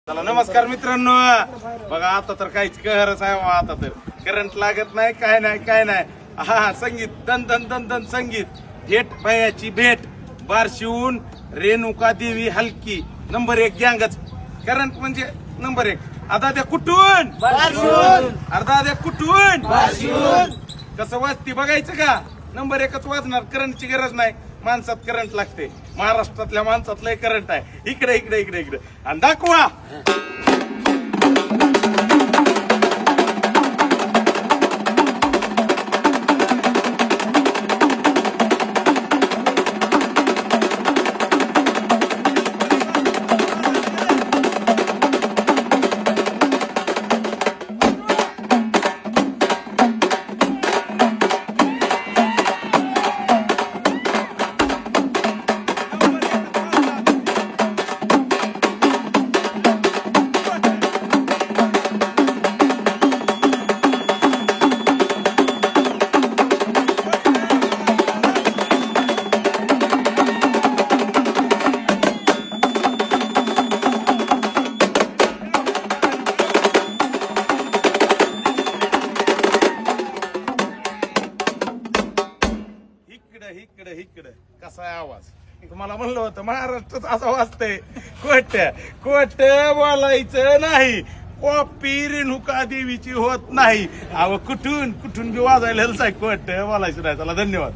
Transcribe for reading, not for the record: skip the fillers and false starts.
चला नमस्कार मित्रांनो. बघा आता तर काहीच कहरच आहे बा. आता तर करंट लागत नाही, काय नाही. हा संगीत दन दन दन दन संगीत भेट भयाची भेट बारशिवून रेणुका देवी हलकी नंबर 1 गँगच. करंट म्हणजे नंबर 1. आता त्या कुठून अर्धा द्या कुठून कसं वाजती बघायचं का. नंबर 1च वाजणार. करंटची गरज नाही. माणसात करंट लागते. महाराष्ट्रातल्या माणसात लय करंट आहे. इकडे इकडे इकडे इकडे आणि दाखवा. इकडे इकडे कसा आहे आवाज. तुम्हाला म्हणलं होतं महाराष्ट्रात असा वाजतंय. कोट बोलायचं नाही. कॉपी रेणुका देवीची होत नाही. अहो कुठून बी वाजायला कोट बोलायचं नाही. चला धन्यवाद.